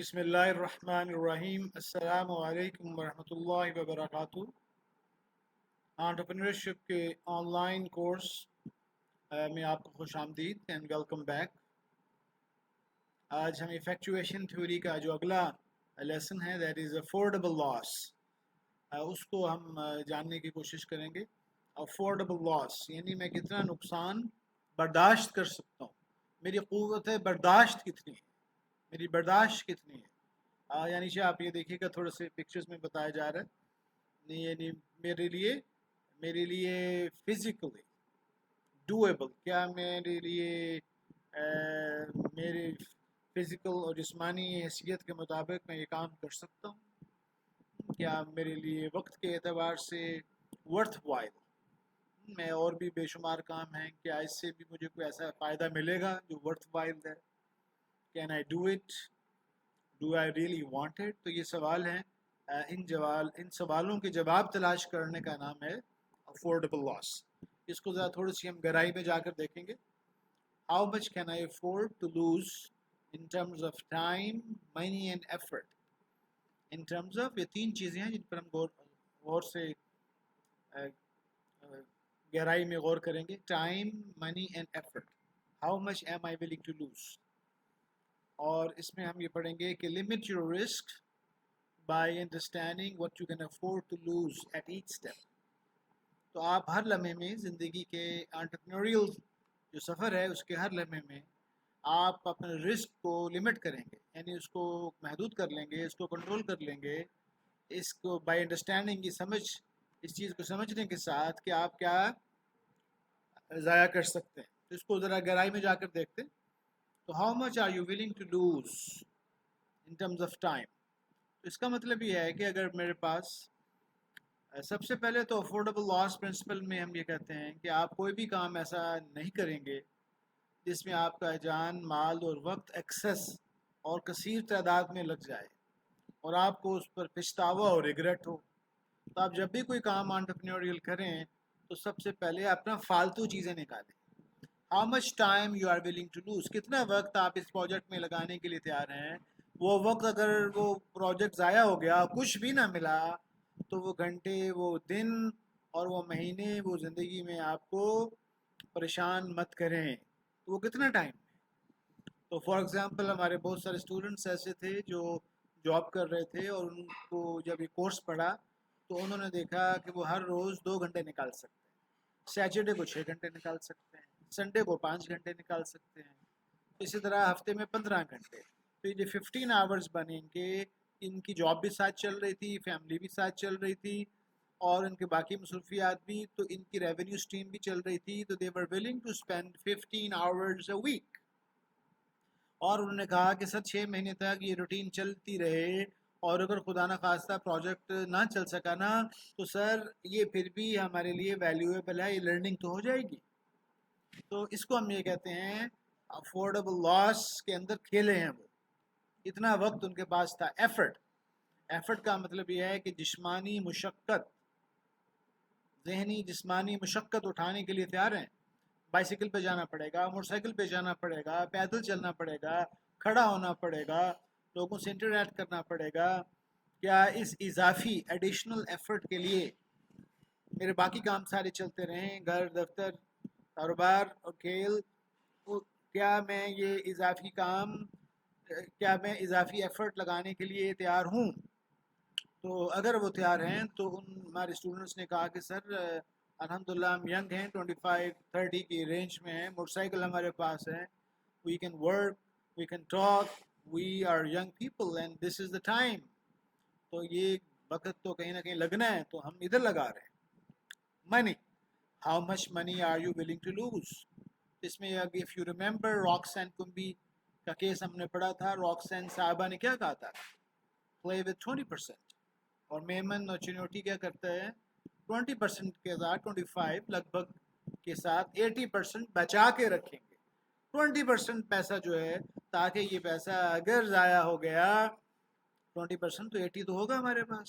بسم اللہ الرحمن الرحیم۔ السلام علیکم ورحمۃ اللہ وبرکاتہ۔ انٹرپرینورشپ کے آن لائن کورس میں آپ کو خوش آمدید اینڈ ویلکم بیک۔ آج ہم ایفیکچویشن تھیوری کا جو اگلا لیسن ہے دیٹ از افورڈیبل لاس، اس کو ہم جاننے کی کوشش کریں گے۔ افورڈیبل لاس یعنی میں کتنا نقصان برداشت کر سکتا ہوں، میری قوت برداشت کتنی ہے، میری برداشت کتنی ہے۔ یعنی کہ آپ یہ دیکھیے گا تھوڑے سے پکچرز میں بتایا جا رہا ہے، یعنی میرے لیے فزیکلی ڈویبل، کیا میرے لیے میرے فزیکل اور جسمانی حیثیت کے مطابق میں یہ کام کر سکتا ہوں، کیا میرے لیے وقت کے اعتبار سے ورتھ وائل، میں اور بھی بے شمار کام ہیں، کیا اس سے بھی مجھے کوئی ایسا فائدہ ملے گا جو ورتھ وائل ہے، can I do it, do I really want it. تو یہ سوال ہیں، ان سوالوں کے جواب تلاش کرنے کا نام ہے افورڈیبل لاس۔ اس کو ذرا تھوڑی سی ہم گہرائی میں جا کر دیکھیں گے۔ How much can I afford to lose in terms of time, money and effort. In terms of, یہ تین چیزیں ہیں جن پر ہم غور سے گہرائی میں غور کریں گے۔ Time, money and effort, how much am I willing to lose. اور اس میں ہم یہ پڑھیں گے کہ limit your risk by understanding what you can afford to lose at each step. تو آپ ہر لمحے میں زندگی کے انٹرپرینوریل جو سفر ہے اس کے ہر لمحے میں آپ اپنے رسک کو لمٹ کریں گے، یعنی اس کو محدود کر لیں گے، اس کو کنٹرول کر لیں گے، اس کو بائی انڈرسٹینڈنگ کی سمجھ، اس چیز کو سمجھنے کے ساتھ کہ آپ کیا ضائع کر سکتے ہیں۔ تو اس کو ذرا گہرائی میں جا کر دیکھتے ہیں۔ تو how much are you willing to lose in terms of time. تو اس کا مطلب یہ ہے کہ اگر میرے پاس سب سے پہلے تو افورڈیبل لاس پرنسپل میں ہم یہ کہتے ہیں کہ آپ کوئی بھی کام ایسا نہیں کریں گے جس میں آپ کا جان، مال اور وقت ایکسس اور کثیر تعداد میں لگ جائے اور آپ کو اس پر پچھتاوا اور ریگریٹ ہو۔ تو آپ جب بھی کوئی کام انٹرپرینوریل کریں تو سب سے پہلے اپنا فالتو چیزیں نکالیں۔ How much time you are willing to lose, کتنا وقت آپ اس پروجیکٹ میں لگانے کے لیے تیار ہیں۔ وہ وقت اگر وہ پروجیکٹ ضائع ہو گیا، کچھ بھی نہ ملا، تو وہ گھنٹے، وہ دن اور وہ مہینے وہ زندگی میں آپ کو پریشان مت کریں۔ تو وہ کتنا ٹائم ہے۔ تو فار ایگزامپل ہمارے بہت سارے اسٹوڈنٹس ایسے تھے جو جاب کر رہے تھے، اور ان کو جب یہ کورس پڑھا تو انہوں نے دیکھا کہ وہ ہر روز 2 گھنٹے نکال سکتے ہیں، سیٹرڈے کو 6 گھنٹے نکال سکتے ہیں، سنڈے کو 5 گھنٹے نکال سکتے ہیں، اسی طرح ہفتے میں 15 گھنٹے۔ تو یہ 15 آورز بنیں گے، ان کی جاب بھی ساتھ چل رہی تھی، فیملی بھی ساتھ چل رہی تھی، اور ان کے باقی مصروفیات بھی، تو ان کی ریونیو سٹریم بھی چل رہی تھی۔ تو they were willing to spend 15 hours a week. اور انہوں نے کہا کہ سر 6 مہینے تک یہ روٹین چلتی رہے، اور اگر خدا نہ خواستہ پروجیکٹ نہ چل سکا نا، تو سر یہ پھر بھی ہمارے لیے ویلیویبل ہے، یہ لرننگ تو ہو جائے گی۔ تو اس کو ہم یہ کہتے ہیں افورڈیبل لاس کے اندر کھیلے ہیں وہ، اتنا وقت ان کے پاس تھا۔ ایفرٹ کا مطلب یہ ہے کہ جسمانی مشقت، ذہنی جسمانی مشقت اٹھانے کے لیے تیار ہیں۔ بائیسیکل پہ جانا پڑے گا، موٹر سائیکل پہ جانا پڑے گا، پیدل چلنا پڑے گا، کھڑا ہونا پڑے گا، لوگوں سے انٹریکٹ کرنا پڑے گا۔ کیا اس اضافی ایڈیشنل ایفرٹ کے لیے میرے باقی کام سارے چلتے رہیں، گھر، دفتر، کاروبار اور کھیل، کیا میں یہ اضافی کام، کیا میں اضافی ایفرٹ لگانے کے لیے تیار ہوں؟ تو اگر وہ تیار ہیں تو ہمارے اسٹوڈنٹس نے کہا کہ سر الحمدللہ ہم ینگ ہیں، 25-30 کی رینج میں ہیں، موٹر سائیکل ہمارے پاس ہے، we can work, we can talk, we are young people and this is the time. تو یہ وقت تو کہیں نہ کہیں لگنا ہے، تو ہم ادھر لگا رہے ہیں۔ Money, how much money are you willing to lose. اس میں اف یو ریمبر راکسین کمبی کا کیس ہم نے پڑھا تھا، راکسین صاحبہ نے کیا کہا تھا؟ play with 20%، اور میمن اور چنوٹی کیا کرتا ہے؟ 20% کے ساتھ 25 لگ بھگ کے ساتھ 80% بچا کے رکھیں گے۔ 20% پیسہ جو ہے، تاکہ یہ پیسہ اگر ضائع ہو گیا، 20% تو 80 تو ہوگا ہمارے پاس،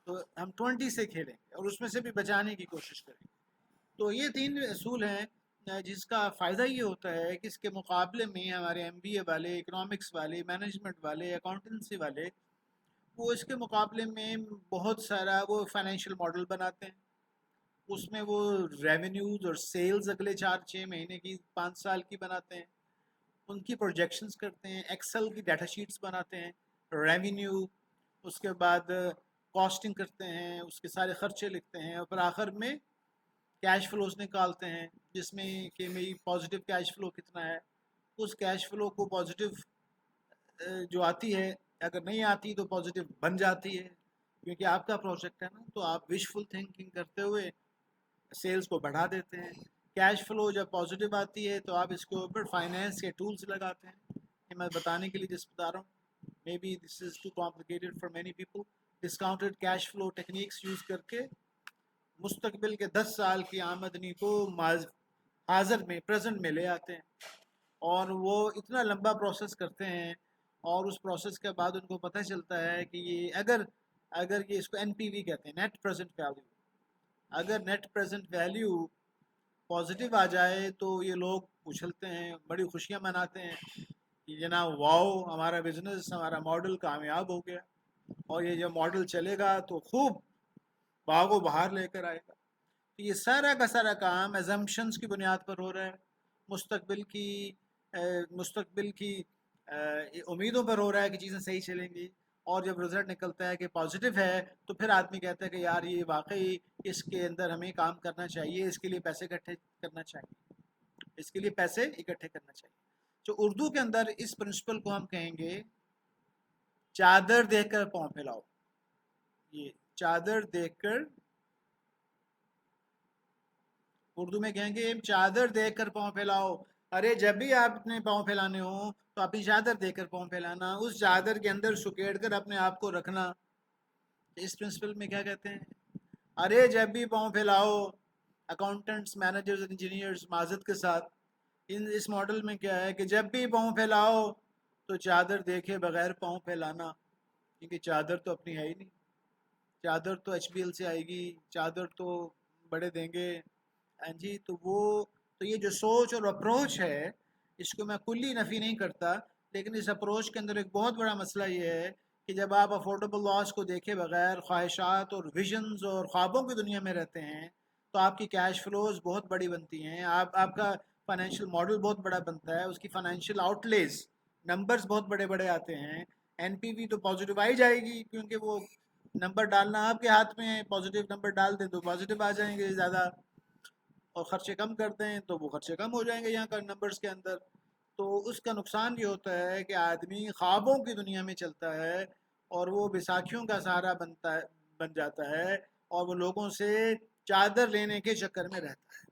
تو ہم 20 سے کھیلیں گے اور اس میں سے بھی بچانے کی کوشش کریں گے۔ تو یہ 3 اصول ہیں جس کا فائدہ یہ ہوتا ہے کہ اس کے مقابلے میں ہمارے ایم بی اے والے، اکنامکس والے، مینجمنٹ والے، اکاؤنٹنسی والے، وہ اس کے مقابلے میں بہت سارا وہ فائنینشیل ماڈل بناتے ہیں. اس میں وہ ریونیوز اور سیلز اگلے 4-6 مہینے کی، 5 سال کی بناتے ہیں. ان کی پروجیکشنز کرتے ہیں، ایکسل کی ڈیٹا شیٹس بناتے ہیں، ریونیو، اس کے بعد کاسٹنگ کرتے ہیں، اس کے سارے خرچے لکھتے ہیں، اور پھر آخر میں کیش فلوز نکالتے ہیں جس میں کہ میری پازیٹیو کیش فلو کتنا ہے. اس کیش فلو کو پازیٹیو جو آتی ہے، اگر نہیں آتی تو پازیٹیو بن جاتی ہے کیونکہ آپ کا پروجیکٹ ہے نا، تو آپ وشفل تھنکنگ کرتے ہوئے سیلز کو بڑھا دیتے ہیں. کیش فلو جب پازیٹیو آتی ہے تو آپ اس کے اوپر فائنینس کے ٹولز لگاتے ہیں. یہ میں بتانے کے لیے جس بتا رہا ہوں، maybe this is too complicated for many people. Discounted cash flow techniques use کر کے مستقبل کے 10 سال کی آمدنی کو حاضر میں، پریزنٹ میں لے آتے ہیں. اور وہ اتنا لمبا پروسیس کرتے ہیں، اور اس پروسیس کے بعد ان کو پتہ چلتا ہے کہ یہ اگر یہ اس کو این پی وی کہتے ہیں، نیٹ پریزنٹ ویلیو، اگر نیٹ پریزنٹ ویلیو پازیٹیو آ جائے تو یہ لوگ اچھلتے ہیں، بڑی خوشیاں مناتے ہیں کہ جناب واؤ، ہمارا بزنس، ہمارا ماڈل کامیاب ہو گیا، اور یہ جو ماڈل چلے گا تو خوب باغ و بہار لے کر آئے گا. تو یہ سارا کا سارا کام ایزمپشنز کی بنیاد پر ہو رہا ہے، مستقبل کی امیدوں پر ہو رہا ہے کہ چیزیں صحیح چلیں گی. اور جب رزلٹ نکلتا ہے کہ پازیٹیو ہے تو پھر آدمی کہتا ہے کہ یار یہ واقعی اس کے اندر ہمیں کام کرنا چاہیے، اس کے لیے پیسے اکٹھے کرنا چاہیے، اس کے لیے پیسے اکٹھے کرنا چاہیے. جو اردو کے اندر اس پرنسپل کو ہم کہیں گے چادر دیکھ کر پاؤں پھیلاؤ. یہ چادر دیکھ کر، اردو میں کہیں گے چادر دیکھ کر پاؤں پھیلاؤ. ارے جب بھی آپ نے پاؤں پھیلانے ہوں تو اپنی چادر دیکھ کر پاؤں پھیلانا، اس چادر کے اندر سکیڑ کر اپنے آپ کو رکھنا. اس پرنسپل میں کیا کہتے ہیں؟ ارے جب بھی پاؤں پھیلاؤ، اکاؤنٹنٹس، مینیجرز، انجینئرز معذرت کے ساتھ، اس ماڈل میں کیا ہے کہ جب بھی پاؤں پھیلاؤ تو چادر دیکھے بغیر پاؤں پھیلانا، کیونکہ چادر تو اپنی ہے ہی نہیں. چادر تو ایچ بی ایل سے آئے گی، چادر تو بڑے دیں گے. جی تو یہ جو سوچ اور اپروچ ہے، اس کو میں کلی نفی نہیں کرتا، لیکن اس اپروچ کے اندر ایک بہت بڑا مسئلہ یہ ہے کہ جب آپ افورڈیبل لاس کو دیکھے بغیر خواہشات اور ویژنز اور خوابوں کی دنیا میں رہتے ہیں تو آپ کی کیش فلوز بہت بڑی بنتی ہیں، آپ کا فائنینشیل ماڈل بہت بڑا بنتا ہے، اس کی فائنینشیل آؤٹ لیز نمبرز بہت بڑے بڑے آتے ہیں. این پی وی تو پازیٹیو آئی جائے گی کیونکہ وہ نمبر ڈالنا آپ کے ہاتھ میں ہے، پازیٹیو نمبر ڈال دیں تو پازیٹیو آ جائیں گے زیادہ، اور خرچے کم کر دیں تو وہ خرچے کم ہو جائیں گے یہاں کا نمبرز کے اندر. تو اس کا نقصان یہ ہوتا ہے کہ آدمی خوابوں کی دنیا میں چلتا ہے اور وہ بیساکھیوں کا سہارا بن جاتا ہے، اور وہ لوگوں سے چادر لینے کے چکر میں رہتا ہے.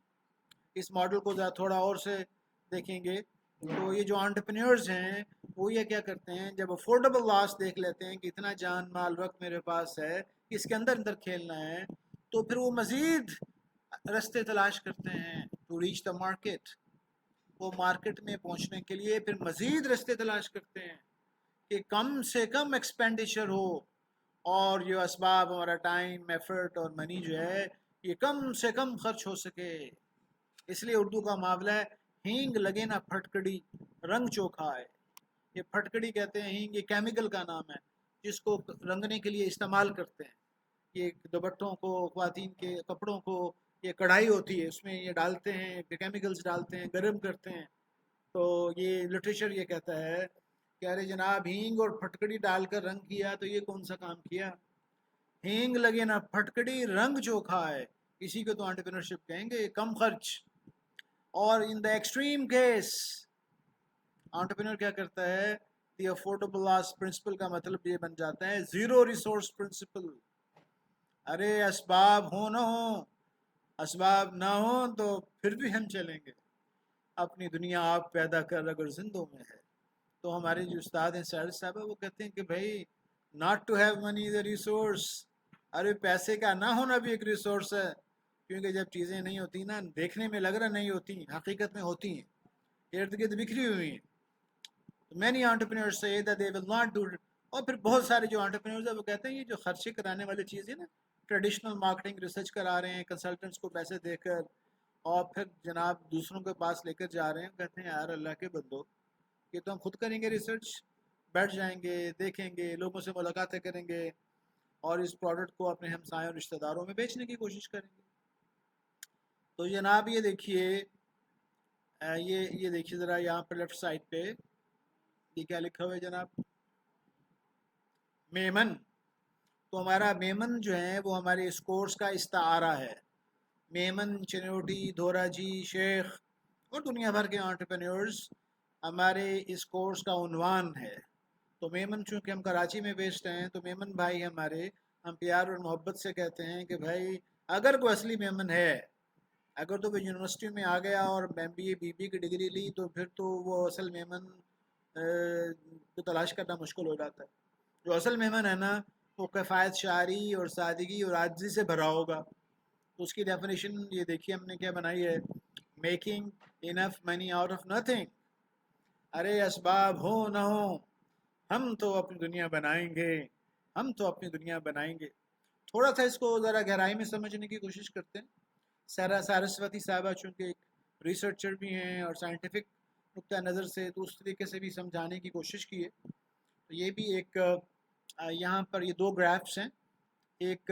اس ماڈل کو تھوڑا اور سے دیکھیں گے تو یہ جو انٹرپرینیورز ہیں وہ یہ کیا کرتے ہیں، جب افورڈیبل لاس دیکھ لیتے ہیں کہ اتنا جان مال وقت میرے پاس ہے، اس کے اندر کھیلنا ہے، تو پھر وہ مزید رستے تلاش کرتے ہیں ٹو ریچ دا مارکیٹ. وہ مارکیٹ میں پہنچنے کے لیے پھر مزید رستے تلاش کرتے ہیں کہ کم سے کم ایکسپینڈیچر ہو، اور یہ اسباب ہمارا ٹائم، ایفرٹ اور منی جو ہے یہ کم سے کم خرچ ہو سکے. اس لیے اردو کا معاملہ ہے ہینگ لگے نا پھٹکڑی رنگ چوکھا ہے. یہ پھٹکڑی کہتے ہیں، ہینگ یہ کیمیکل کا نام ہے جس کو رنگنے کے لیے استعمال کرتے ہیں. یہ دوپٹوں کو، خواتین کے کپڑوں کو، یہ کڑھائی ہوتی ہے اس میں یہ ڈالتے ہیں، کیمیکلز ڈالتے ہیں، گرم کرتے ہیں. تو یہ لٹریچر یہ کہتا ہے کہ ارے جناب ہینگ اور پھٹکڑی ڈال کر رنگ کیا تو یہ کون سا کام کیا؟ ہینگ لگے نا پھٹکڑی رنگ چوکھا ہے. اسی کو تو انٹرپرینورشپ کہیں گے، کم خرچ. اور ان دا ایکسٹریم کیس انٹرپرینور کیا کرتا ہے، دی افورڈیبل لاس پرنسپل کا مطلب یہ بن جاتا ہے زیرو ریسورس پرنسپل. ارے اسباب ہو نہ ہو، اسباب نہ ہو تو پھر بھی ہم چلیں گے، اپنی دنیا آپ پیدا کر اگر زندوں میں ہے. تو ہمارے جو استاد ہیں سیال صاحب وہ کہتے ہیں کہ بھائی not to have money as a resource. ارے پیسے کا نہ ہونا بھی ایک ریسورس ہے، کیونکہ جب چیزیں نہیں ہوتی نا، دیکھنے میں لگ رہا نہیں ہوتی، حقیقت میں ہوتی ہیں، ارد گرد بکھری ہوئی ہیں. many entrepreneurs say that they will not do it. اور پھر بہت سارے جو انٹرپرینورز ہیں وہ کہتے ہیں یہ جو خرچے کرانے والی چیزیں نا، ٹریڈیشنل مارکیٹنگ ریسرچ کرا رہے ہیں کنسلٹنٹس کو پیسے دے کر، اور پھر جناب دوسروں کے پاس لے کر جا رہے ہیں، کہتے ہیں یار اللہ کے بندو یہ تو ہم خود کریں گے ریسرچ، بیٹھ جائیں گے، دیکھیں گے، لوگوں سے ملاقاتیں کریں گے اور اس پروڈکٹ کو اپنے ہمسایوں اور رشتہ داروں میں بیچنے کی کوشش کریں گے۔ تو جناب یہ دیکھیے، یہ دیکھیے ذرا یہاں پہ لیفٹ سائڈ پہ یہ کیا لکھا ہوا ہے جناب، میمن۔ تو ہمارا میمن جو ہے وہ ہمارے اس کورس کا استعارہ ہے۔ میمن، چنوٹی، دھورا جی، شیخ اور دنیا بھر کے انٹرپرینیورز ہمارے اس کورس کا عنوان ہے۔ تو میمن چونکہ ہم کراچی میں بیسڈ ہیں تو میمن بھائی ہمارے، ہم پیار اور محبت سے کہتے ہیں کہ بھائی اگر کوئی اصلی میمن ہے، اگر تو کوئی یونیورسٹی میں آ گیا اور M B A B B کی ڈگری لی تو پھر تو وہ اصل میمن کو تلاش کرنا مشکل ہو جاتا ہے۔ جو اصل میمن ہے نا وہ کفایت شعری اور سادگی اور عاجزی سے بھرا ہوگا۔ اس کی ڈیفینیشن یہ دیکھیے ہم نے کیا بنائی ہے، making enough money out of nothing. ارے اسباب ہو نہ ہو ہم تو اپنی دنیا بنائیں گے، ہم تو اپنی دنیا بنائیں گے۔ تھوڑا سا اس کو ذرا گہرائی میں سمجھنے کی کوشش کرتے ہیں۔ سارسوتی صاحبہ چونکہ ایک ریسرچر بھی ہیں اور سائنٹیفک نقطہ نظر سے تو اس طریقے سے بھی سمجھانے کی کوشش کی ہے۔ تو یہ بھی ایک یہاں پر یہ دو گرافس ہیں، ایک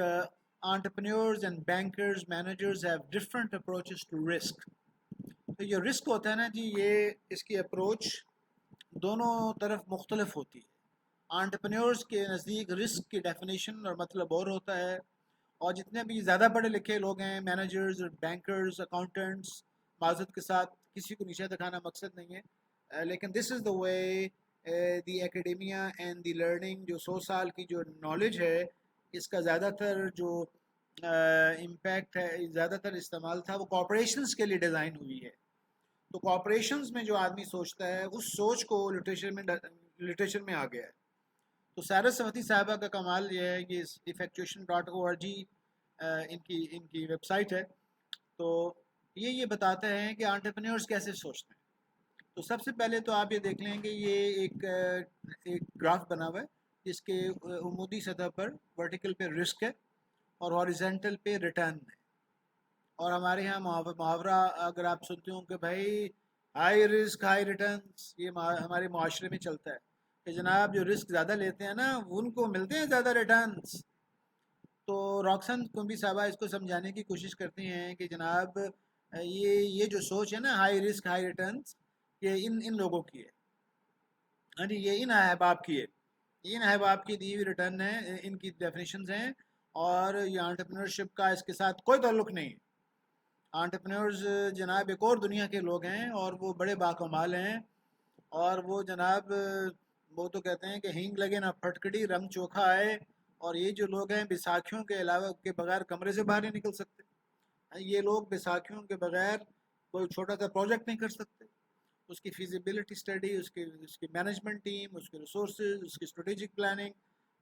entrepreneurs and bankers managers have different approaches to risk۔ تو یہ رسک ہوتا ہے نا جی، یہ اس کی اپروچ دونوں طرف مختلف ہوتی ہے۔ انٹرپرینیورز کے نزدیک رسک کی ڈیفینیشن اور مطلب اور ہوتا ہے، اور جتنے بھی زیادہ پڑھے لکھے لوگ ہیں، مینیجرز، بینکرز، اکاؤنٹنٹس، معذرت کے ساتھ کسی کو نیچے دکھانا مقصد نہیں ہے، لیکن دس is the way the ایکیڈیمیا and the learning, جو 100 سال کی جو نالج ہے اس کا زیادہ تر جو امپیکٹ ہے، زیادہ تر استعمال تھا وہ کارپوریشنز کے لیے ڈیزائن ہوئی ہے۔ تو کارپوریشنز میں جو آدمی سوچتا ہے اس سوچ کو لٹریچر میں آ گیا ہے۔ تو سارسوتی صاحبہ کا کمال یہ ہے کہ effectuation.org ان کی ویب سائٹ ہے، تو یہ بتاتا ہے کہ انٹرپرینیورز کیسے سوچتے ہیں۔ تو سب سے پہلے تو آپ یہ دیکھ لیں کہ یہ ایک گراف بنا ہوا ہے جس کے عمودی سطح پر ورٹیکل پہ رسک ہے اور ہاریزونٹل پہ ریٹرن ہے۔ اور ہمارے یہاں محاورہ اگر آپ سنتے ہوں کہ بھائی ہائی رسک ہائی ریٹرنس، یہ ہمارے معاشرے میں چلتا ہے کہ جناب جو رسک زیادہ لیتے ہیں نا ان کو ملتے ہیں زیادہ ریٹرنس۔ تو راکسن کنبی صاحبہ اس کو سمجھانے کی کوشش کرتی ہیں کہ جناب یہ جو سوچ ہے نا ہائی رسک ہائی ریٹرنس، یہ ان لوگوں کی ہے، ہاں جی، یہ ان احباب کی ہے، ان احباب کی دی ہوئی ریٹرن ہے، ان کی ڈیفینیشنز ہیں، اور یہ انٹرپرینورشپ کا اس کے ساتھ کوئی تعلق نہیں ہے۔ انٹرپرینورز جناب ایک اور دنیا کے لوگ ہیں اور وہ بڑے باکمال ہیں، اور وہ جناب وہ تو کہتے ہیں کہ ہینگ لگے نہ پھٹکڑی رنگ چوکھا آئے، اور یہ جو لوگ ہیں بیساکھیوں کے علاوہ کے بغیر کمرے سے باہر نہیں نکل سکتے۔ یہ لوگ بیساکھیوں کے بغیر کوئی چھوٹا سا پروجیکٹ نہیں کر سکتے، اس کی فیزیبلٹی اسٹڈی، اس کی مینجمنٹ ٹیم، اس کے ریسورسز، اس کی اسٹریٹجک پلاننگ،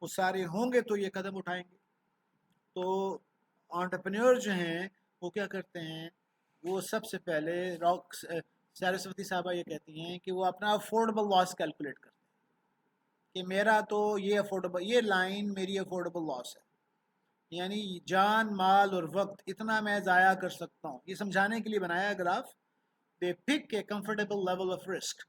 وہ سارے ہوں گے تو یہ قدم اٹھائیں گے۔ تو انٹرپرینور جو ہیں وہ کیا کرتے ہیں، وہ سب سے پہلے سارسوتی صاحبہ یہ کہتی ہیں کہ وہ اپنا افورڈیبل لاس کیلکولیٹ کرتے ہیں کہ میرا تو یہ افورڈیبل، یہ لائن میری افورڈیبل لاس ہے، یعنی جان، مال اور وقت اتنا میں ضائع کر سکتا ہوں۔ یہ سمجھانے کے لیے بنایا graph. They pick a comfortable level of risk,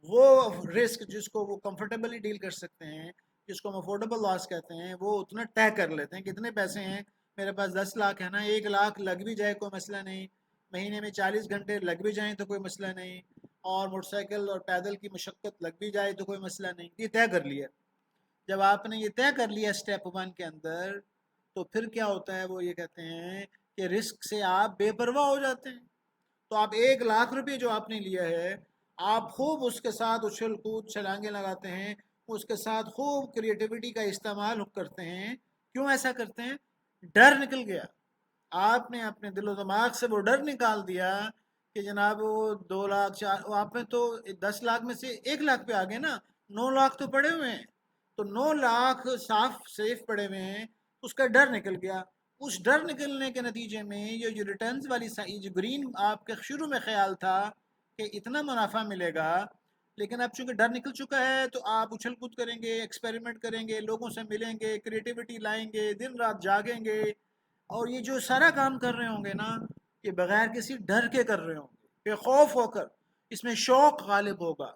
وہ رسک جس کو وہ کمفرٹیبلی ڈیل کر سکتے ہیں، جس کو ہم افورڈیبل لاس کہتے ہیں، وہ اتنا طے کر لیتے ہیں کہ اتنے پیسے ہیں میرے پاس، 10 لاکھ ہے نا، 1 لاکھ لگ بھی جائے کوئی مسئلہ نہیں، مہینے میں 40 گھنٹے لگ بھی جائیں تو کوئی مسئلہ نہیں، اور موٹر سائیکل اور پیدل کی مشقت لگ بھی جائے تو کوئی مسئلہ نہیں، یہ طے کر لیا۔ جب آپ نے یہ طے کر لیا اسٹیپ 1 کے اندر، تو پھر کیا ہوتا ہے، وہ یہ کہتے ہیں کہ رسک سے آپ بے پرواہ ہو جاتے ہیں۔ تو آپ 1 لاکھ روپے جو آپ نے لیا ہے، آپ خوب اس کے ساتھ اچھل کود چھلانگیں لگاتے ہیں، اس کے ساتھ خوب کریٹیوٹی کا استعمال کرتے ہیں۔ کیوں ایسا کرتے ہیں؟ ڈر نکل گیا، آپ نے اپنے دل و دماغ سے وہ ڈر نکال دیا کہ جناب وہ 2 لاکھ 4، آپ نے تو 10 لاکھ میں سے 1 لاکھ پہ آگے نا، 9 لاکھ تو پڑے ہوئے ہیں، تو 9 لاکھ صاف سیف پڑے ہوئے ہیں، اس کا ڈر نکل گیا۔ اس ڈر نکلنے کے نتیجے میں یہ جو ریٹرنز والی جو گرین آپ کے شروع میں خیال تھا کہ اتنا منافع ملے گا، لیکن اب چونکہ ڈر نکل چکا ہے تو آپ اچھل کود کریں گے، ایکسپیریمنٹ کریں گے، لوگوں سے ملیں گے، کریٹیوٹی لائیں گے، دن رات جاگیں گے، اور یہ جو سارا کام کر رہے ہوں گے نا، کہ بغیر کسی ڈر کے کر رہے ہوں گے، بے خوف ہو کر، اس میں شوق غالب ہوگا.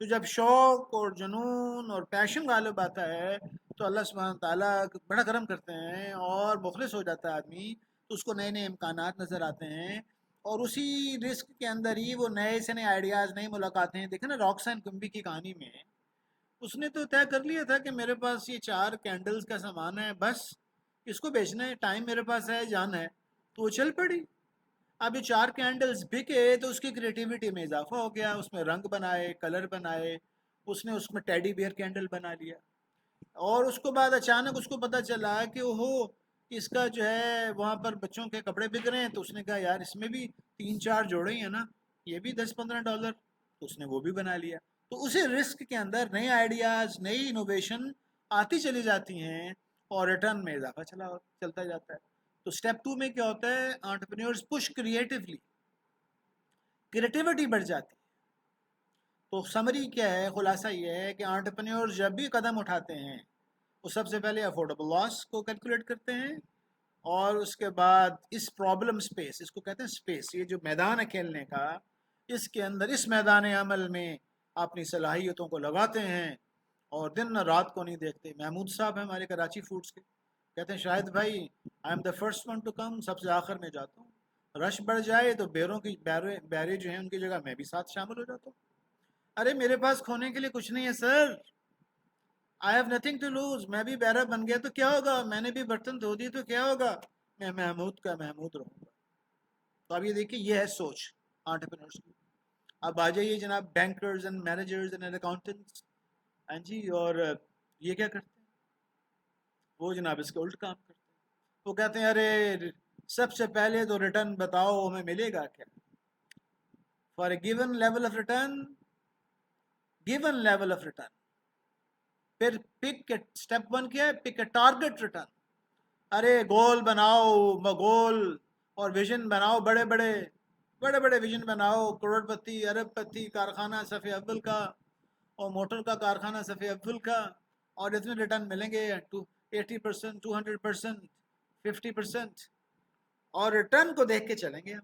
تو جب شوق اور جنون اور پیشن غالب آتا ہے تو اللہ سبحانہ تعالیٰ بڑا کرم کرتے ہیں اور مخلص ہو جاتا ہے آدمی، تو اس کو نئے نئے امکانات نظر آتے ہیں، اور اسی رزق کے اندر ہی وہ نئے سے نئے آئیڈیاز، نئی ملاقاتیں ہیں. دیکھیں نا راکسان کمبی کی کہانی میں اس نے تو طے کر لیا تھا کہ میرے پاس یہ 4 کینڈلز کا سامان ہے، بس اس کو بیچنا ہے، ٹائم میرے پاس ہے، جان ہے، تو وہ چل پڑی. اب یہ 4 کینڈلز بکے تو اس کی کریٹیوٹی میں اضافہ ہو گیا، اس میں رنگ بنائے، کلر بنائے، اس نے اس میں ٹیڈی بیئر کینڈل بنا لیا. اور اس کو بعد اچانک اس کو پتہ چلا کہ وہ اس کا جو ہے وہاں پر بچوں کے کپڑے بک رہے ہیں، تو اس نے کہا یار اس میں بھی 3-4 جوڑے ہیں نا، یہ بھی $10-15، تو اس نے وہ بھی بنا لیا. تو اسی رسک کے اندر نئے آئیڈیاز، نئی انوویشن آتی چلی جاتی ہیں اور ریٹرن میں اضافہ چلتا جاتا ہے. تو سٹیپ 2 میں کیا ہوتا ہے، انٹرپرینیورز پش کریٹیولی، کریٹیوٹی بڑھ جاتی ہے. تو سمری کیا ہے، خلاصہ یہ ہے کہ انٹرپرینیور جب بھی قدم اٹھاتے ہیں وہ سب سے پہلے افورڈیبل لاس کو کیلکولیٹ کرتے ہیں، اور اس کے بعد اس پرابلم سپیس، اس کو کہتے ہیں سپیس، یہ جو میدان ہے کھیلنے کا، اس کے اندر اس میدان عمل میں اپنی صلاحیتوں کو لگاتے ہیں اور دن رات کو نہیں دیکھتے. محمود صاحب ہیں ہمارے کراچی فوڈز کے، کہتے ہیں شاہد بھائی I am the first one to come, سب سے آخر میں جاتا ہوں، رش بڑھ جائے تو بیرے جو ہیں ان کی جگہ میں بھی ساتھ شامل ہو جاتا ہوں. ارے میرے پاس کھونے کے لیے کچھ نہیں ہے sir, I have nothing to lose, میں بھی بیرا بن گیا تو کیا ہوگا، میں نے بھی برتن دھو دی تو کیا ہوگا، میں محمود کا محمود رہوں گا. تو اب یہ دیکھیے یہ ہے سوچ انٹرپرینورس کی. اب آ جائیے جناب bankers and managers and accountants, ہاں جی، اور یہ کیا کرتے ہیں، وہ جناب اس کا الٹ کام کرتے ہیں. وہ کہتے ہیں ارے سب سے پہلے تو ریٹرن بتاؤ ہمیں ملے گا کیا، for a given level of return, given level of return. پھر پک سٹیپ 1 کیا ہے، پک اے ٹارگٹ ریٹرن. ارے گول بناؤ، گول اور ویژن بناؤ، بڑے بڑے بڑے بڑے ویژن بناؤ، کروڑ پتی، ارب پتی کارخانہ صفحے اول کا، اور موٹر کا کارخانہ صفحے اول کا، اور اتنے ریٹرن ملیں گے 80%، 200%، 50%. اور ریٹرن کو دیکھ کے چلیں گے،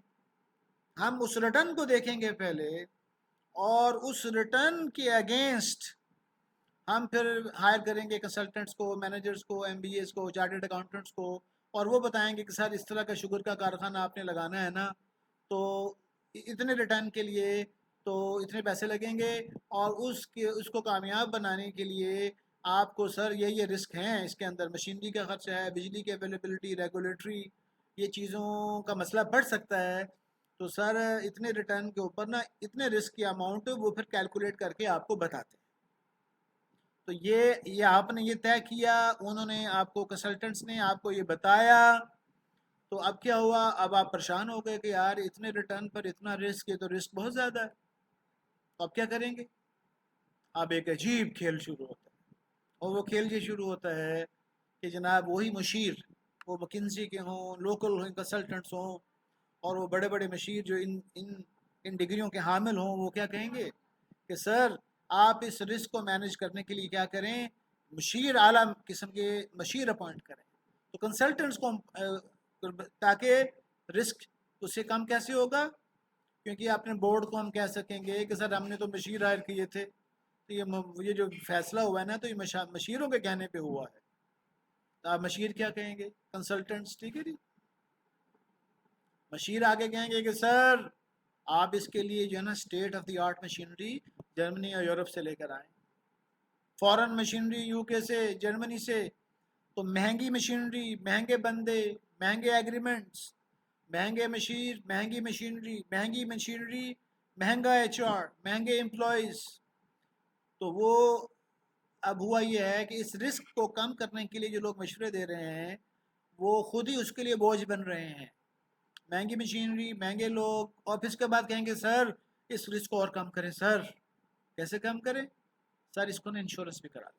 ہم اس ریٹرن کو دیکھیں گے پہلے، اور اس ریٹرن کے اگینسٹ ہم پھر ہائر کریں گے کنسلٹنٹس کو، مینیجرز کو، ایم بی ایز کو، چارٹرڈ اکاؤنٹنٹس کو، اور وہ بتائیں گے کہ سر اس طرح کا شوگر کا کارخانہ آپ نے لگانا ہے نا، تو اتنے ریٹرن کے لیے تو اتنے پیسے لگیں گے، اور اس کو کامیاب بنانے کے لیے آپ کو سر یہ رسک ہیں، اس کے اندر مشینری کا خرچہ ہے، بجلی کی اویلیبلٹی، ریگولیٹری، یہ چیزوں کا مسئلہ بڑھ سکتا ہے. تو سر اتنے ریٹرن کے اوپر نا اتنے رسک کی اماؤنٹ وہ پھر کیلکولیٹ کر کے آپ کو بتاتے ہیں. تو یہ آپ نے یہ طے کیا، انہوں نے آپ کو، کنسلٹنٹس نے آپ کو یہ بتایا، تو اب کیا ہوا، اب آپ پریشان ہو گئے کہ یار اتنے ریٹرن پر اتنا رسک، یہ تو رسک بہت زیادہ ہے. تو اب کیا کریں گے، اب ایک عجیب کھیل شروع ہوتا ہے. اور وہ کھیل یہ شروع ہوتا ہے کہ جناب وہی مشیر، وہ مکنزی کے ہوں، لوکل کنسلٹنٹس ہوں، اور وہ بڑے بڑے مشیر جو ان ڈگریوں کے حامل ہوں، وہ کیا کہیں گے کہ سر آپ اس رسک کو مینیج کرنے کے لیے کیا کریں، مشیر، اعلیٰ قسم کے مشیر اپوائنٹ کریں. تو کنسلٹنٹس کو تاکہ رسک اس سے کم کیسے ہوگا، کیونکہ اپنے بورڈ کو ہم کہہ سکیں گے کہ سر ہم نے تو مشیر ہائر کیے تھے، تو یہ جو فیصلہ ہوا ہے نا تو یہ مشیروں کے کہنے پہ ہوا ہے. تو آپ مشیر کیا کہیں گے، کنسلٹنٹس، ٹھیک ہے جی، مشیر آگے کہیں گے کہ سر آپ اس کے لیے جو ہے نا state of the art machinery Germany اور یورپ سے لے کر آئیں، فورن مشینری یو کے سے، جرمنی سے. تو مہنگی مشینری، مہنگے بندے، مہنگے ایگریمنٹس، مہنگے مشیر، مہنگی مشینری، مہنگا ایچ آر، مہنگے امپلائیز. تو وہ اب ہوا یہ ہے کہ اس رسک کو کم کرنے کے لیے جو لوگ مشورے دے رہے ہیں وہ خود ہی اس کے لیے بوجھ بن رہے ہیں. مہنگی مشینری، مہنگے لوگ، اور پھر اس کے بعد کہیں گے سر اس رسک کو اور کم کریں. سر کیسے کم کریں، سر اس کو نا انشورنس بھی کرا دیں.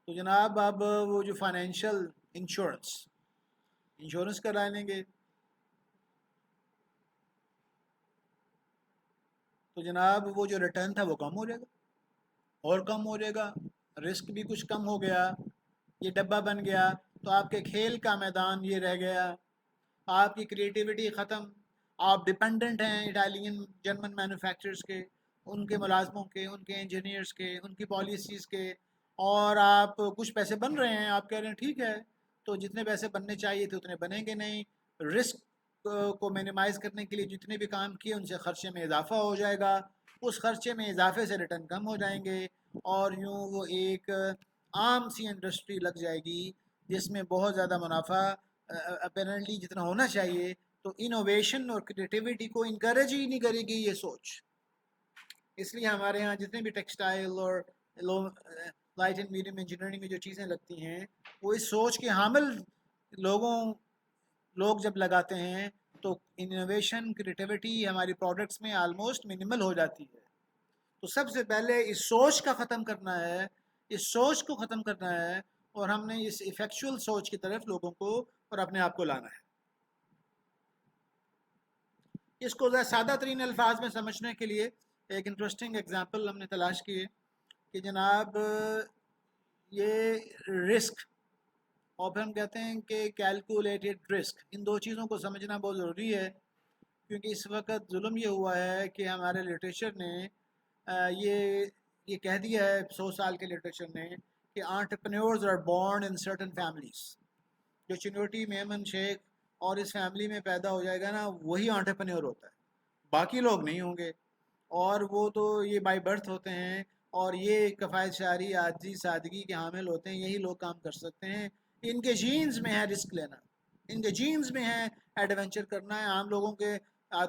تو جناب اب وہ جو فائنینشیل انشورنس کرا لیں گے، تو جناب وہ جو ریٹرن تھا وہ کم ہو جائے گا، اور کم ہو جائے گا، رسک بھی کچھ کم ہو گیا، یہ ڈبہ بن گیا. تو آپ کے کھیل کا میدان یہ رہ گیا آپ کی کریٹیوٹی ختم، آپ ڈپینڈنٹ ہیں اٹالین جرمن مینوفیکچررز کے، ان کے ملازموں کے، ان کے انجینئرز کے، ان کی پالیسیز کے، اور آپ کچھ پیسے بن رہے ہیں، آپ کہہ رہے ہیں ٹھیک ہے، تو جتنے پیسے بننے چاہیے تھے اتنے بنیں گے نہیں، رسک کو مینیمائز کرنے کے لیے جتنے بھی کام کیے ان سے خرچے میں اضافہ ہو جائے گا، اس خرچے میں اضافے سے ریٹرن کم ہو جائیں گے، اور یوں وہ ایک عام سی انڈسٹری لگ جائے گی جس میں بہت زیادہ منافع اپیرنٹلی جتنا ہونا چاہیے، تو انوویشن اور کریٹیوٹی کو انکریج ہی نہیں کرے گی یہ سوچ۔ اس لیے ہمارے ہاں جتنے بھی ٹیکسٹائل اور لائٹ اینڈ میڈیم انجینئرنگ میں جو چیزیں لگتی ہیں وہ اس سوچ کے حامل لوگ جب لگاتے ہیں تو انوویشن کریٹیوٹی ہماری پروڈکٹس میں آلموسٹ منیمل ہو جاتی ہے۔ تو سب سے پہلے اس سوچ کا ختم کرنا ہے، اس سوچ کو ختم کرنا ہے، اور ہم نے اس ایفیکچوئل سوچ کی طرف لوگوں کو اور اپنے آپ کو لانا ہے۔ اس کو سادہ ترین الفاظ میں سمجھنے کے لیے ایک انٹرسٹنگ ایگزامپل ہم نے تلاش کی ہے کہ جناب یہ رسک، اور پھر ہم کہتے ہیں کہ کیلکولیٹڈ رسک، ان دو چیزوں کو سمجھنا بہت ضروری ہے، کیونکہ اس وقت ظلم یہ ہوا ہے کہ ہمارے لٹریچر نے یہ کہہ دیا ہے 100 سال کے لٹریچر نے کہ entrepreneurs are born in certain families۔ جو چنوٹی میمن شیخ اور اس فیملی میں پیدا ہو جائے گا نا وہی انٹرپرینور ہوتا ہے، باقی لوگ نہیں ہوں گے، اور وہ تو یہ بائی برتھ ہوتے ہیں، اور یہ کفایت شعری عاجزی سادگی کے حامل ہوتے ہیں، یہی لوگ کام کر سکتے ہیں۔ ان کے جینز میں ہے رسک لینا، ان کے جینز میں ہے ایڈونچر کرنا ہے، عام لوگوں کے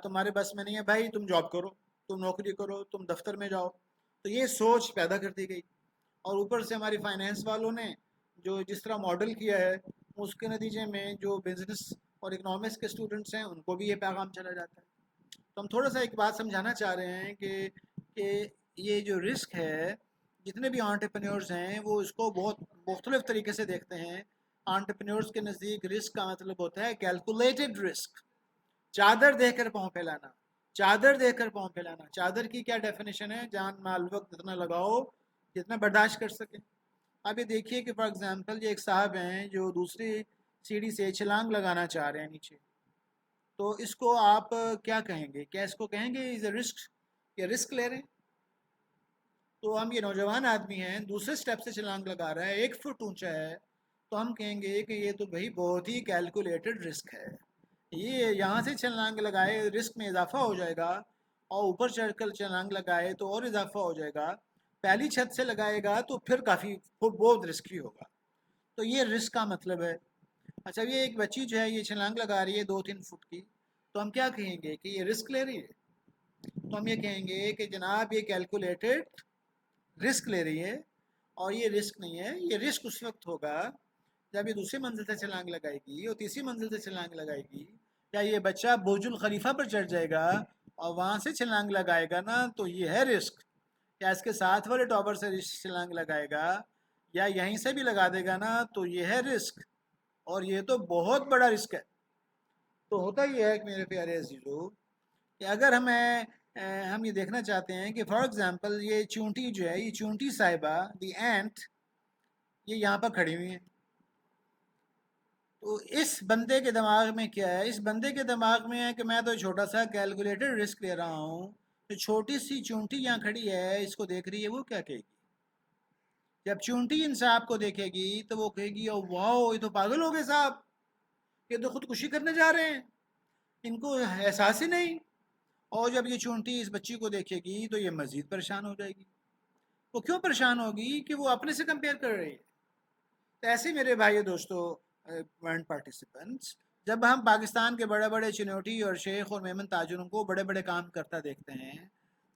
تمہارے بس میں نہیں ہے بھائی، تم جاب کرو، تم نوکری کرو، تم دفتر میں جاؤ۔ تو یہ سوچ پیدا کر دی گئی، اور اوپر سے ہماری فائنینس والوں نے جو جس طرح ماڈل کیا ہے اس کے نتیجے میں جو بزنس اور اکنامکس کے اسٹوڈنٹس ہیں ان کو بھی یہ پیغام چلا جاتا ہے۔ تو ہم تھوڑا سا ایک بات سمجھانا چاہ رہے ہیں کہ یہ جو رسک ہے، جتنے بھی انٹرپرینورز ہیں وہ اس کو بہت مختلف طریقے سے دیکھتے ہیں۔ انٹرپرینورز کے نزدیک رسک کا مطلب ہوتا ہے کیلکولیٹڈ رسک، چادر دیکھ کر پاؤں پھیلانا، چادر دیکھ کر پاؤں پھیلانا۔ چادر کی کیا ڈیفینیشن ہے؟ جان مال وقت اتنا لگاؤ جتنا برداشت کر سکیں۔ اب یہ دیکھیے کہ فار ایگزامپل یہ ایک صاحب ہیں جو دوسری سیڑھی سے چھلانگ لگانا چاہ رہے ہیں نیچے، تو اس کو آپ کیا کہیں گے؟ کیا اس کو کہیں گے از اے رسک، یہ رسک لے رہے ہیں؟ تو ہم یہ نوجوان آدمی ہیں، دوسرے سٹیپ سے چھلانگ لگا رہا ہے، 1 فٹ اونچا ہے، تو ہم کہیں گے کہ یہ تو بھائی بہت ہی کیلکولیٹڈ رسک ہے، یہ یہاں سے چھلانگ لگائے رسک میں اضافہ ہو جائے گا، اور اوپر چڑھ کر چھلانگ لگائے تو اور اضافہ ہو جائے گا، پہلی چھت سے لگائے گا تو پھر کافی بہت رسکی ہوگا۔ تو یہ رسک کا مطلب ہے۔ اچھا یہ ایک بچی جو ہے یہ چھلانگ لگا رہی ہے 2-3 فٹ کی، تو ہم کیا کہیں گے کہ یہ رسک لے رہی ہے؟ تو ہم یہ کہیں گے کہ جناب یہ کیلکولیٹڈ رسک لے رہی ہے، اور یہ رسک نہیں ہے، یہ رسک اس وقت ہوگا جب یہ دوسری منزل سے چھلانگ لگائے گی اور تیسری منزل سے چھلانگ لگائے گی، یا یہ بچہ برج الخلیفہ پر چڑھ جائے گا اور وہاں سے چھلانگ لگائے گا نا تو یہ ہے رسک، یا اس کے ساتھ والے ٹاور سے چھلانگ لگائے گا یا یہیں سے بھی لگا دے گا نا تو یہ ہے رسک، اور یہ تو بہت بڑا رسک ہے۔ تو ہوتا یہ ہے کہ میرے پیارے عزیزو کہ اگر ہم یہ دیکھنا چاہتے ہیں کہ فار ایگزامپل یہ چونٹی جو ہے، یہ چونٹی صاحبہ دی اینٹ، یہ یہاں پر کھڑی ہوئی ہیں، تو اس بندے کے دماغ میں کیا ہے؟ اس بندے کے دماغ میں ہے کہ میں تو چھوٹا سا کیلکولیٹڈ رسک لے رہا ہوں، تو چھوٹی سی چونٹی یہاں کھڑی ہے اس کو دیکھ رہی ہے، وہ کیا کہے گی؟ جب چونٹی ان صاحب کو دیکھے گی تو وہ کہے گی او واو، یہ تو پاگل ہو گئے صاحب، یہ تو خودکشی کرنے جا رہے ہیں، ان کو احساس ہی نہیں۔ اور جب یہ چونٹی اس بچی کو دیکھے گی تو یہ مزید پریشان ہو جائے گی۔ وہ کیوں پریشان ہوگی؟ کہ وہ اپنے سے کمپیئر کر رہی ہے۔ تو ایسے میرے بھائی دوستو اینڈ پارٹیسپینٹس، جب ہم پاکستان کے بڑے بڑے چنوٹی اور شیخ اور میمن تاجروں کو بڑے بڑے کام کرتا دیکھتے ہیں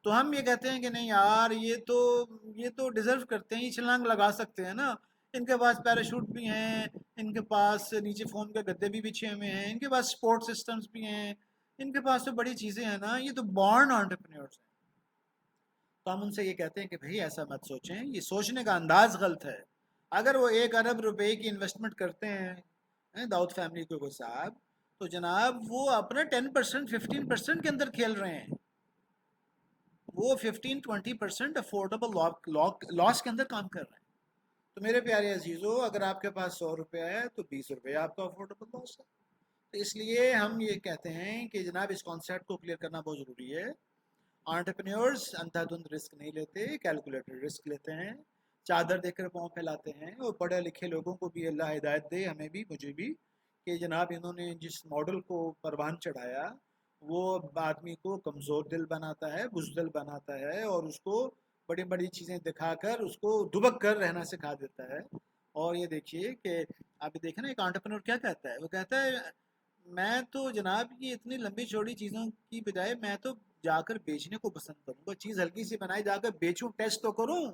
تو ہم یہ کہتے ہیں کہ نہیں یار یہ تو ڈیزرو کرتے ہیں، یہ چھلانگ لگا سکتے ہیں نا، ان کے پاس پیراشوٹ بھی ہیں، ان کے پاس نیچے فون کے گدے بھی بچھے ہوئے ہیں، ان کے پاس سپورٹ سسٹمز بھی ہیں، ان کے پاس تو بڑی چیزیں ہیں نا، یہ تو بورن انٹرپرینورز ہیں۔ تو ہم ان سے یہ کہتے ہیں کہ بھئی ایسا مت سوچیں، یہ سوچنے کا انداز غلط ہے۔ اگر وہ 1 ارب روپے کی انویسٹمنٹ کرتے ہیں داؤد فیملی کو کوئی صاحب، تو جناب وہ اپنا 10% 15% کے اندر کھیل رہے ہیں، وہ 15-20% افورڈیبل لاس کے اندر کام کر رہے ہیں۔ تو میرے پیارے عزیزو اگر آپ کے پاس 100 روپیہ ہے تو 20 روپیہ آپ کا افورڈیبل لاس ہے۔ تو اس لیے ہم یہ کہتے ہیں کہ جناب اس کانسیپٹ کو کلیئر کرنا بہت ضروری ہے. انٹرپرینیورز اندھا دھند رسک نہیں لیتے, کیلکولیٹر رسک لیتے ہیں, چادر دے کر پاؤں پھیلاتے ہیں. اور پڑھے لکھے لوگوں کو بھی اللہ ہدایت دے, ہمیں بھی مجھے بھی, کہ جناب انہوں نے جس ماڈل کو پروان چڑھایا وہ آدمی کو کمزور دل بناتا ہے, بزدل بناتا ہے, اور اس کو بڑی بڑی چیزیں دکھا کر اس کو دبک کر رہنا سکھا دیتا ہے. اور یہ دیکھیے کہ آپ دیکھیں نا ایک انٹرپرینور کیا کہتا ہے, وہ کہتا ہے میں تو جناب یہ اتنی لمبی چوڑی چیزوں کی بجائے میں تو جا کر بیچنے کو پسند کروں گا, چیز ہلکی سی بنائی جا کر بیچوں, ٹیسٹ تو کروں.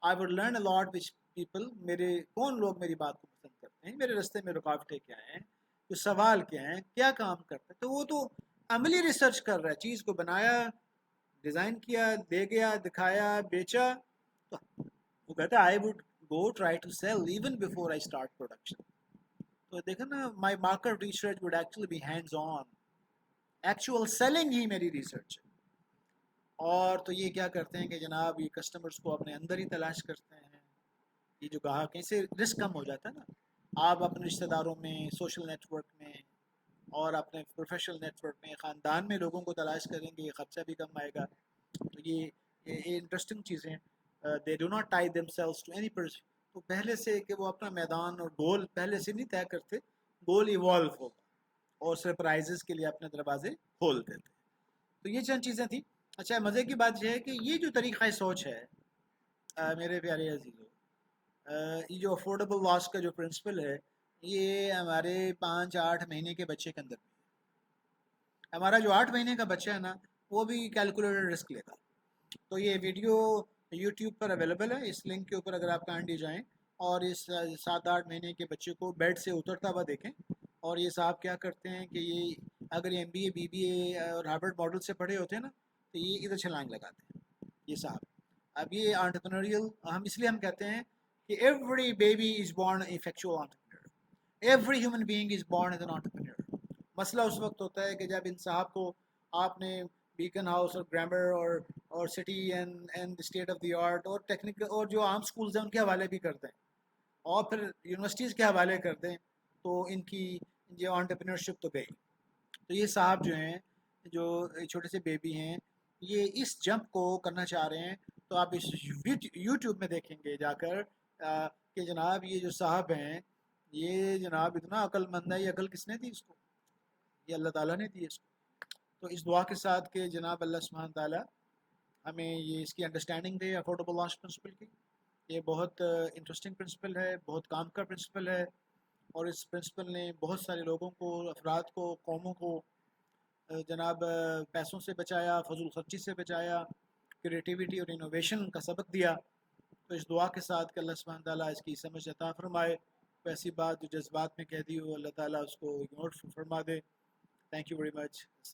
I would learn a lot which people, میرے کون لوگ میری بات کو پسند کرتے ہیں, میرے رستے میں رکاوٹیں کیا ہیں, جو سوال کیا ہیں, کیا کام کرتے ہیں. تو وہ تو عملی ریسرچ کر رہا ہے, چیز کو بنایا, ڈیزائن کیا, دے گیا, دکھایا, بیچا. تو وہ کہتا ہے I would go try to sell even before I start production. تو دیکھا نا, my market research would actually be hands on, actual selling ہی میری ریسرچ ہے. اور تو یہ کیا کرتے ہیں کہ جناب یہ کسٹمرز کو اپنے اندر ہی تلاش کرتے ہیں. یہ جو گاہک ہیں, اس سے رسک کم ہو جاتا ہے نا. آپ اپنے رشتہ داروں میں, سوشل نیٹ ورک میں, اور اپنے پروفیشنل نیٹ ورک میں, خاندان میں لوگوں کو تلاش کریں گے, خرچہ بھی کم آئے گا. تو یہ انٹرسٹنگ چیزیں, they do not tie themselves to any person. تو پہلے سے کہ وہ اپنا میدان اور گول پہلے سے نہیں طے کرتے, گول ایوالو ہوگا اور سرپرائزز کے لیے اپنے دروازے کھول دیتے. تو یہ چند چیزیں تھیں. اچھا, مزے کی بات یہ ہے کہ یہ جو طریقہ سوچ ہے میرے پیارے عزیزوں, یہ جو افورڈیبل لاس کا جو پرنسپل ہے, یہ ہمارے 5-8 مہینے کے بچے کے اندر بھی ہے. ہمارا جو 8 مہینے کا بچہ ہے نا, وہ بھی کیلکولیٹر رسک لے گا. تو یہ ویڈیو یوٹیوب پر اویلیبل ہے, اس لنک کے اوپر اگر آپ کانڈی جائیں اور اس 7-8 مہینے کے بچے کو بیڈ سے اترتا ہوا دیکھیں. اور یہ صاحب کیا کرتے ہیں کہ یہ اگر یہ MBA BBA اور ہارورڈ ماڈل سے پڑھے ہوتے ہیں نا, تو یہ ادھر چھلانگ لگاتے ہیں یہ صاحب. اب یہ انٹرپرینوریل ہم اس لیے ہم کہتے ہیں کہ every baby is born effectual entrepreneur, every human being is born as an entrepreneur. مسئلہ اس وقت ہوتا ہے کہ جب ان صاحب کو آپ نے بیکن ہاؤس اور گرامر اور city and state of the art اور ٹیکنیکل اور جو عام سکولز ہیں ان کے حوالے بھی کر دیں, اور پھر یونیورسٹیز کے حوالے کر دیں, تو ان کی جو انٹرپرینورشپ تو گئی. تو یہ صاحب جو ہیں, جو چھوٹے سے بیبی ہیں, یہ اس جمپ کو کرنا چاہ رہے ہیں. تو آپ اس یوٹیوب میں دیکھیں گے جا کر کہ جناب یہ جو صاحب ہیں, یہ جناب اتنا عقل مند ہے. یہ عقل کس نے دی اس کو؟ یہ اللہ تعالیٰ نے دی اس کو. تو اس دعا کے ساتھ کہ جناب اللہ سبحانہ تعالیٰ ہمیں یہ اس کی انڈرسٹینڈنگ دے افورڈیبل لاس پرنسپل کی. یہ بہت انٹرسٹنگ پرنسپل ہے, بہت کام کا پرنسپل ہے, اور اس پرنسپل نے بہت سارے لوگوں کو, افراد کو, قوموں کو جناب پیسوں سے بچایا, فضول خرچی سے بچایا, کریٹیوٹی اور انوویشن کا سبق دیا. تو اس دعا کے ساتھ کہ اللہ سبحانہ تعالیٰ اس کی سمجھ عطا فرمائے, ایسی بات جو جذبات میں کہہ دی ہو اللہ تعالیٰ اس کو اگنور فرما دے. Thank you very much.